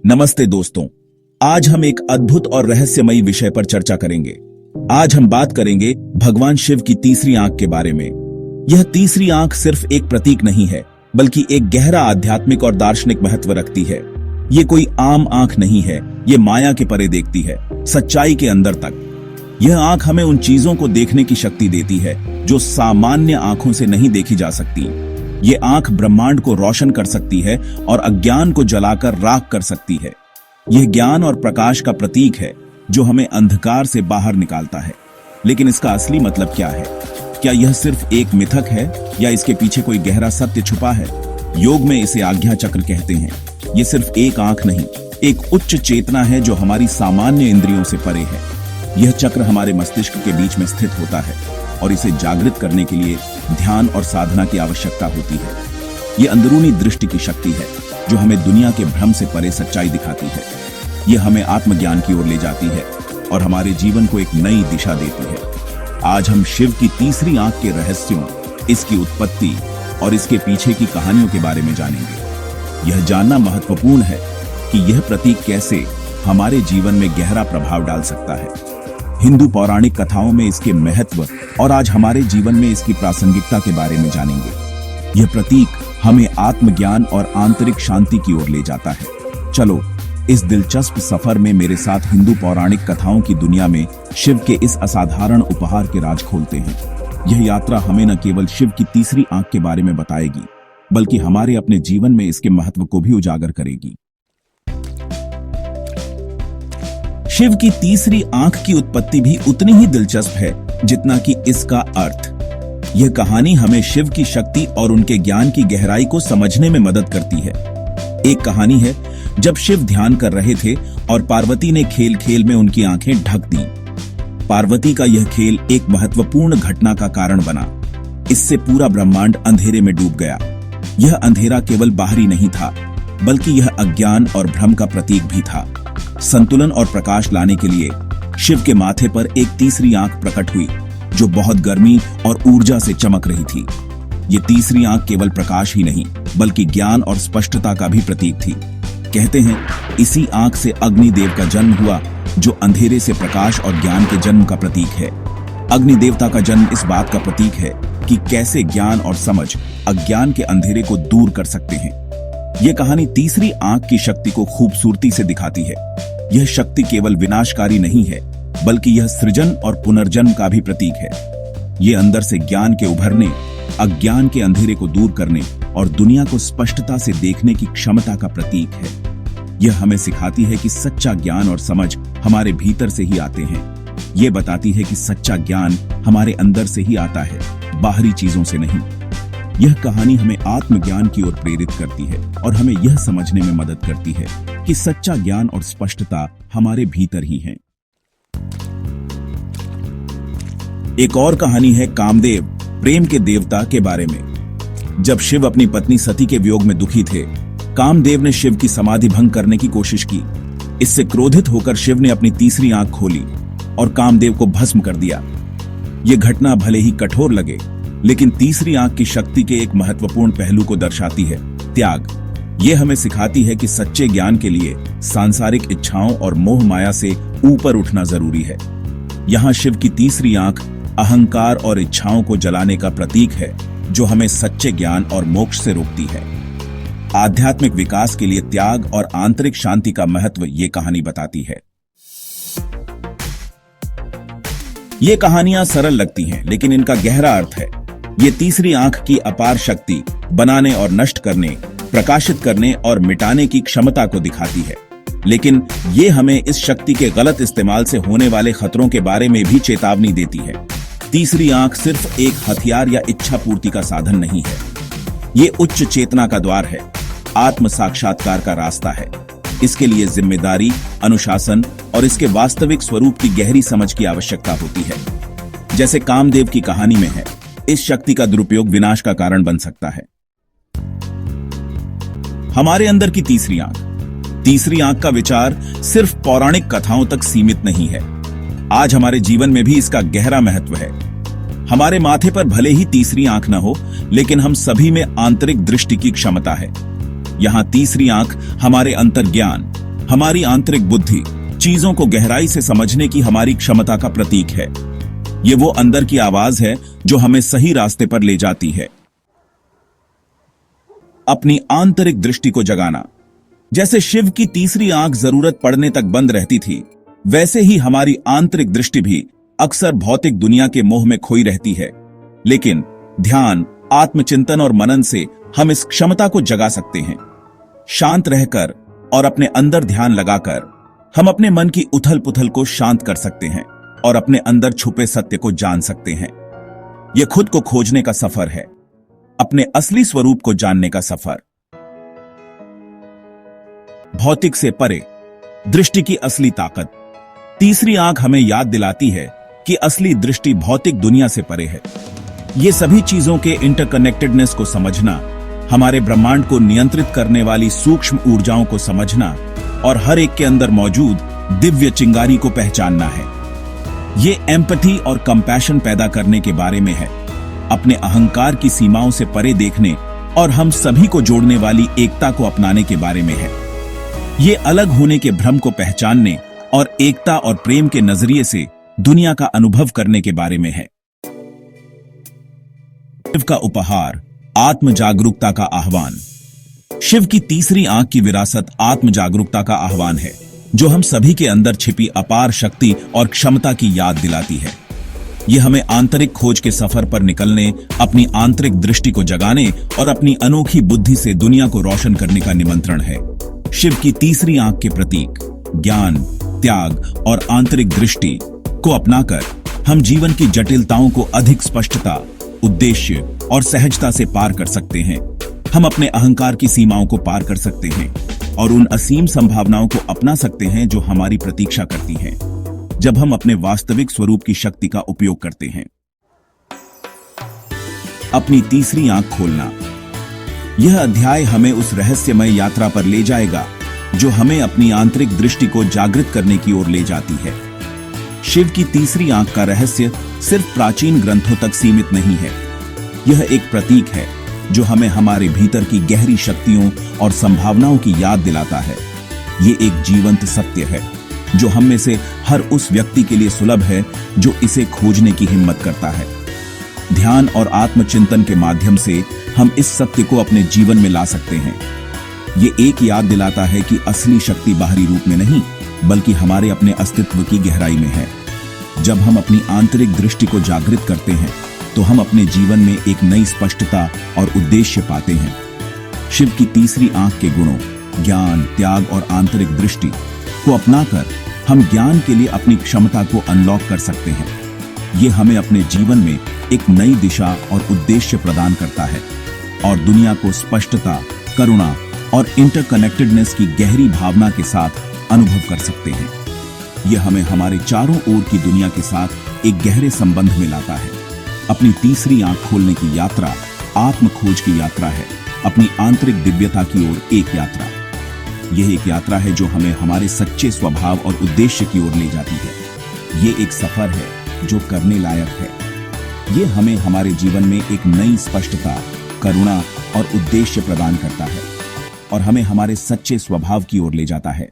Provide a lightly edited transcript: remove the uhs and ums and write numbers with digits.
नमस्ते दोस्तों, आज हम एक अद्भुत और रहस्यमयी विषय पर चर्चा करेंगे। आज हम बात करेंगे भगवान शिव की तीसरी आंख के बारे में। यह तीसरी आंख सिर्फ एक प्रतीक नहीं है, बल्कि एक गहरा आध्यात्मिक और दार्शनिक महत्व रखती है। ये कोई आम आंख नहीं है, ये माया के परे देखती है, सच्चाई के अंदर तक। यह आंख हमें उन चीजों को देखने की शक्ति देती है जो सामान्य आंखों से नहीं देखी जा सकती। ये आंख ब्रह्मांड को रोशन कर सकती है और अज्ञान को जलाकर राख कर सकती है। यह ज्ञान और प्रकाश का प्रतीक है जो हमें अंधकार से बाहर निकालता है। लेकिन इसका असली मतलब क्या है? क्या यह सिर्फ एक मिथक है या इसके पीछे कोई गहरा सत्य छुपा है? योग में इसे आज्ञा चक्र कहते हैं। ये सिर्फ एक आंख नहीं, एक उच्च चेतना है जो हमारी सामान्य इंद्रियों से परे है। यह चक्र हमारे मस्तिष्क के बीच में स्थित होता है और इसे जागृत करने के लिए ध्यान और साधना की आवश्यकता होती है। यह अंदरूनी दृष्टि की शक्ति है जो हमें दुनिया के भ्रम से परे सच्चाई दिखाती है। यह हमें आत्मज्ञान की ओर ले जाती है और हमारे जीवन को एक नई दिशा देती है। आज हम शिव की तीसरी आंख के रहस्यों, इसकी उत्पत्ति और इसके पीछे की कहानियों के बारे में जानेंगे। यह जानना महत्वपूर्ण है कि यह प्रतीक कैसे हमारे जीवन में गहरा प्रभाव डाल सकता है। हिंदू पौराणिक कथाओं में इसके महत्व और आज हमारे जीवन में इसकी प्रासंगिकता के बारे में जानेंगे। यह प्रतीक हमें आत्मज्ञान और आंतरिक शांति की ओर ले जाता है। चलो इस दिलचस्प सफर में मेरे साथ हिंदू पौराणिक कथाओं की दुनिया में शिव के इस असाधारण उपहार के राज खोलते हैं। यह यात्रा हमें न केवल शिव की तीसरी आंख के बारे में बताएगी, बल्कि हमारे अपने जीवन में इसके महत्व को भी उजागर करेगी। शिव की तीसरी आंख की उत्पत्ति भी उतनी ही दिलचस्प है जितना कि इसका अर्थ। यह कहानी हमें शिव की शक्ति और उनके ज्ञान की गहराई को समझने में मदद करती है। एक कहानी है जब शिव ध्यान कर रहे थे और पार्वती ने खेल खेल में उनकी आंखें ढक दी। पार्वती का यह खेल एक महत्वपूर्ण घटना का कारण बना। इससे पूरा ब्रह्मांड अंधेरे में डूब गया। यह अंधेरा केवल बाहरी नहीं था, बल्कि यह अज्ञान और भ्रम का प्रतीक भी था। संतुलन और प्रकाश लाने के लिए शिव के माथे पर एक तीसरी आंख प्रकट हुई जो बहुत गर्मी और ऊर्जा से चमक रही थी। ये तीसरी आंख केवल प्रकाश ही नहीं, बल्कि ज्ञान और स्पष्टता का भी प्रतीक थी। कहते हैं इसी आंख से अग्निदेव का जन्म हुआ जो अंधेरे से प्रकाश और ज्ञान के जन्म का प्रतीक है। अग्नि देवता का जन्म इस बात का प्रतीक है कि कैसे ज्ञान और समझ अज्ञान के अंधेरे को दूर कर सकते हैं। यह कहानी तीसरी आंख की शक्ति को खूबसूरती से दिखाती है। यह शक्ति केवल विनाशकारी नहीं है, बल्कि यह सृजन और पुनर्जन्म का भी प्रतीक है। यह अंदर से ज्ञान के उभरने, अज्ञान के अंधेरे को दूर करने और दुनिया को स्पष्टता से देखने की क्षमता का प्रतीक है। यह हमें सिखाती है कि सच्चा ज्ञान और समझ हमारे भीतर से ही आते हैं। यह बताती है कि सच्चा ज्ञान हमारे अंदर से ही आता है, बाहरी चीजों से नहीं। यह कहानी हमें आत्मज्ञान की ओर प्रेरित करती है और हमें यह समझने में मदद करती है कि सच्चा ज्ञान और स्पष्टता हमारे भीतर ही है। एक और कहानी है कामदेव, प्रेम के देवता के बारे में। जब शिव अपनी पत्नी सती के वियोग में दुखी थे, कामदेव ने शिव की समाधि भंग करने की कोशिश की। इससे क्रोधित होकर शिव ने अपनी तीसरी आंख खोली और कामदेव को भस्म कर दिया। यह घटना भले ही कठोर लगे, लेकिन तीसरी आंख की शक्ति के एक महत्वपूर्ण पहलू को दर्शाती है, त्याग। यह हमें सिखाती है कि सच्चे ज्ञान के लिए सांसारिक इच्छाओं और मोह माया से ऊपर उठना जरूरी है। यहाँ शिव की तीसरी आंख अहंकार और इच्छाओं को जलाने का प्रतीक है जो हमें सच्चे ज्ञान और मोक्ष से रोकती है। आध्यात्मिक विकास के लिए त्याग और आंतरिक शांति का महत्व ये कहानी बताती है। ये कहानियां सरल लगती हैं, लेकिन इनका गहरा अर्थ है। ये तीसरी आंख की अपार शक्ति बनाने और नष्ट करने, प्रकाशित करने और मिटाने की क्षमता को दिखाती है। लेकिन ये हमें इस शक्ति के गलत इस्तेमाल से होने वाले खतरों के बारे में भी चेतावनी देती है। तीसरी आंख सिर्फ एक हथियार या इच्छा पूर्ति का साधन नहीं है। ये उच्च चेतना का द्वार है, आत्म साक्षात्कार का रास्ता है। इसके लिए जिम्मेदारी, अनुशासन और इसके वास्तविक स्वरूप की गहरी समझ की आवश्यकता होती है। जैसे कामदेव की कहानी में है, इस शक्ति का दुरुपयोग विनाश का कारण बन सकता है। हमारे अंदर की तीसरी आंख। तीसरी आंख का विचार सिर्फ पौराणिक कथाओं तक सीमित नहीं है। आज हमारे जीवन में भी इसका गहरा महत्व है। हमारे माथे पर भले ही तीसरी आंख न हो, लेकिन हम सभी में आंतरिक दृष्टि की क्षमता है। यहाँ तीसरी आंख हमारे अंतर्ज्ञान, हमारी आंतरिक बुद्धि चीजों को गहराई से समझने की हमारी क्षमता का प्रतीक है। ये वो अंदर की आवाज है जो हमें सही रास्ते पर ले जाती है। अपनी आंतरिक दृष्टि को जगाना। जैसे शिव की तीसरी आंख जरूरत पड़ने तक बंद रहती थी, वैसे ही हमारी आंतरिक दृष्टि भी अक्सर भौतिक दुनिया के मोह में खोई रहती है। लेकिन ध्यान, आत्मचिंतन और मनन से हम इस क्षमता को जगा सकते हैं। शांत रहकर और अपने अंदर ध्यान लगाकर हम अपने मन की उथल पुथल को शांत कर सकते हैं और अपने अंदर छुपे सत्य को जान सकते हैं। यह खुद को खोजने का सफर है, अपने असली स्वरूप को जानने का सफर। भौतिक से परे दृष्टि की असली ताकत। तीसरी आंख हमें याद दिलाती है कि असली दृष्टि भौतिक दुनिया से परे है। ये सभी चीजों के इंटरकनेक्टेडनेस को समझना, हमारे ब्रह्मांड को नियंत्रित करने वाली सूक्ष्म ऊर्जाओं को समझना और हर एक के अंदर मौजूद दिव्य चिंगारी को पहचानना है। ये एम्पैथी और कंपैशन पैदा करने के बारे में है, अपने अहंकार की सीमाओं से परे देखने और हम सभी को जोड़ने वाली एकता को अपनाने के बारे में है। ये अलग होने के भ्रम को पहचानने और एकता और प्रेम के नजरिए से दुनिया का अनुभव करने के बारे में है। शिव का उपहार, आत्म जागरूकता का आह्वान। शिव की तीसरी आंख की विरासत आत्म जागरूकता का आह्वान है, जो हम सभी के अंदर छिपी अपार शक्ति और क्षमता की याद दिलाती है। यह हमें आंतरिक खोज के सफर पर निकलने, अपनी आंतरिक दृष्टि को जगाने और अपनी अनोखी बुद्धि से दुनिया को रोशन करने का निमंत्रण है। शिव की तीसरी आंख के प्रतीक ज्ञान, त्याग और आंतरिक दृष्टि को अपनाकर हम जीवन की जटिलताओं को अधिक स्पष्टता, उद्देश्य और सहजता से पार कर सकते हैं। हम अपने अहंकार की सीमाओं को पार कर सकते हैं और उन असीम संभावनाओं को अपना सकते हैं जो हमारी प्रतीक्षा करती हैं, जब हम अपने वास्तविक स्वरूप की शक्ति का उपयोग करते हैं। अपनी तीसरी आंख खोलना। यह अध्याय हमें उस रहस्यमय यात्रा पर ले जाएगा जो हमें अपनी आंतरिक दृष्टि को जागृत करने की ओर ले जाती है। शिव की तीसरी आंख का रहस्य सिर्फ प्राचीन ग्रंथों तक सीमित नहीं है। यह एक प्रतीक है जो हमें हमारे भीतर की गहरी शक्तियों और संभावनाओं की याद दिलाता है। ये एक जीवंत सत्य है जो हम में से हर उस व्यक्ति के लिए सुलभ है जो इसे खोजने की हिम्मत करता है। ध्यान और आत्मचिंतन के माध्यम से हम इस सत्य को अपने जीवन में ला सकते हैं। ये एक याद दिलाता है कि असली शक्ति बाहरी रूप में नहीं, बल्कि हमारे अपने अस्तित्व की गहराई में है। जब हम अपनी आंतरिक दृष्टि को जागृत करते हैं तो हम अपने जीवन में एक नई स्पष्टता और उद्देश्य पाते हैं। शिव की तीसरी आंख के गुणों ज्ञान, त्याग और आंतरिक दृष्टि को अपनाकर हम ज्ञान के लिए अपनी क्षमता को अनलॉक कर सकते हैं। ये हमें अपने जीवन में एक नई दिशा और उद्देश्य प्रदान करता है और दुनिया को स्पष्टता, करुणा और इंटरकनेक्टेडनेस की गहरी भावना के साथ अनुभव कर सकते हैं। यह हमें हमारे चारों ओर की दुनिया के साथ एक गहरे संबंध में लाता है। अपनी तीसरी आंख खोलने की यात्रा आत्म खोज की यात्रा है, अपनी आंतरिक दिव्यता की ओर एक यात्रा। यह एक यात्रा है जो हमें हमारे सच्चे स्वभाव और उद्देश्य की ओर ले जाती है। ये एक सफर है जो करने लायक है। ये हमें हमारे जीवन में एक नई स्पष्टता, करुणा और उद्देश्य प्रदान करता है और हमें हमारे सच्चे स्वभाव की ओर ले जाता है।